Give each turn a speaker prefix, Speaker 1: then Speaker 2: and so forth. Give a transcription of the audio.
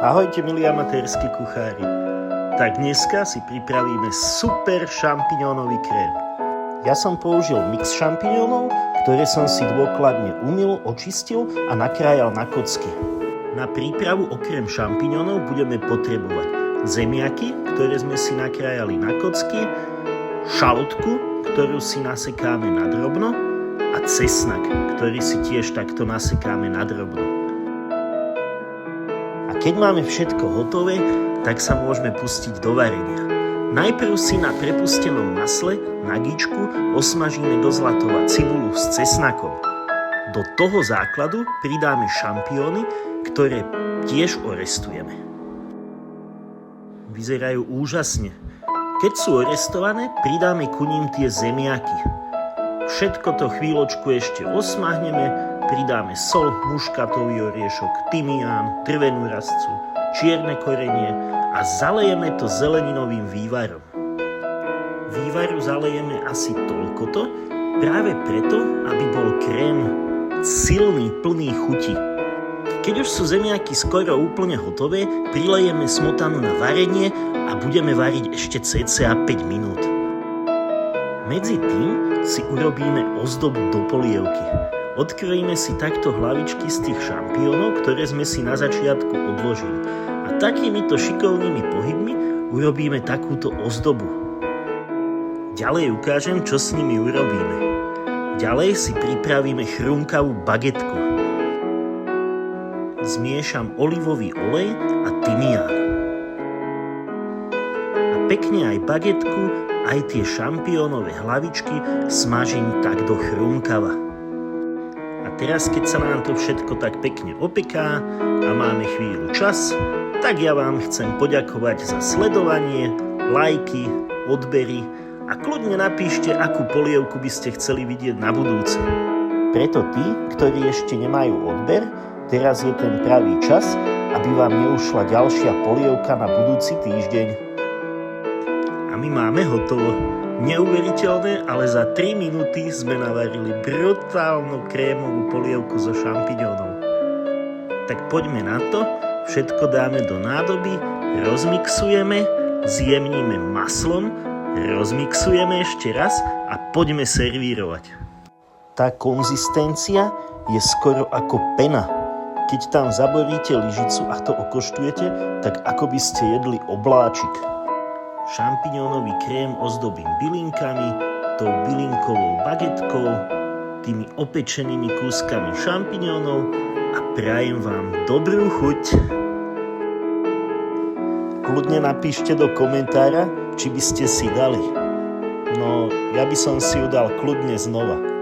Speaker 1: Ahojte milí amatérski kuchári. Tak dneska si pripravíme super šampiňónový krém. Ja som použil mix šampiňónov, ktoré som si dôkladne umyl, očistil a nakrájal na kocky. Na prípravu okrem šampiňónov budeme potrebovať zemiaky, ktoré sme si nakrájali na kocky, šalotku, ktorú si nasekáme na drobno a cesnak, ktorý si tiež takto nasekáme na drobno. Keď máme všetko hotové, tak sa môžeme pustiť do varenia. Najprv si na prepustenom masle na gíčku osmažíme do zlatova cibulu s cesnakom. Do toho základu pridáme šampióny, ktoré tiež orestujeme. Vyzerajú úžasne. Keď sú orestované, pridáme ku ním tie zemiaky. Všetko to chvíľočku ešte osmahneme, pridáme soľ, muškatový oriešok, tymián, drvenú rastcu, čierne korenie a zalejeme to zeleninovým vývarom. Vývaru zalejeme asi toľkoto, práve preto, aby bol krém silný, plný chuti. Keď už sú zemiaky skoro úplne hotové, prilejeme smotanu na varenie a budeme variť ešte cca 5 minút. Medzi tým si urobíme ozdobu do polievky. Odkrojíme si takto hlavičky z tých šampiónov, ktoré sme si na začiatku odložili. A takýmito šikovnými pohybmi urobíme takúto ozdobu. Ďalej ukážem, čo s nimi urobíme. Ďalej si pripravíme chrumkavú bagetku. Zmiešam olivový olej a tymián. A pekne aj bagetku, aj tie šampiónové hlavičky smažím tak do chrumkava. A teraz, keď sa nám to všetko tak pekne opeká a máme chvíľu čas, tak ja vám chcem poďakovať za sledovanie, lajky, odbery a kľudne napíšte, akú polievku by ste chceli vidieť na budúce. Preto tí, ktorí ešte nemajú odber, teraz je ten pravý čas, aby vám neušla ďalšia polievka na budúci týždeň. A my máme hotovo. Neuveriteľné, ale za 3 minúty sme navarili brutálnu krémovú polievku zo šampiňónov. Tak poďme na to, všetko dáme do nádoby, rozmixujeme, zjemníme maslom, rozmixujeme ešte raz a poďme servírovať. Tá konzistencia je skoro ako pena. Keď tam zaboríte lyžicu a to okoštujete, tak ako by ste jedli obláčik. Šampiňónový krém ozdobím bylinkami, tou bylinkovou bagetkou, tými opečenými kúskami šampiňónov a prajem vám dobrú chuť. Kľudne napíšte do komentára, či by ste si dali. No, ja by som si ju dal kľudne znova.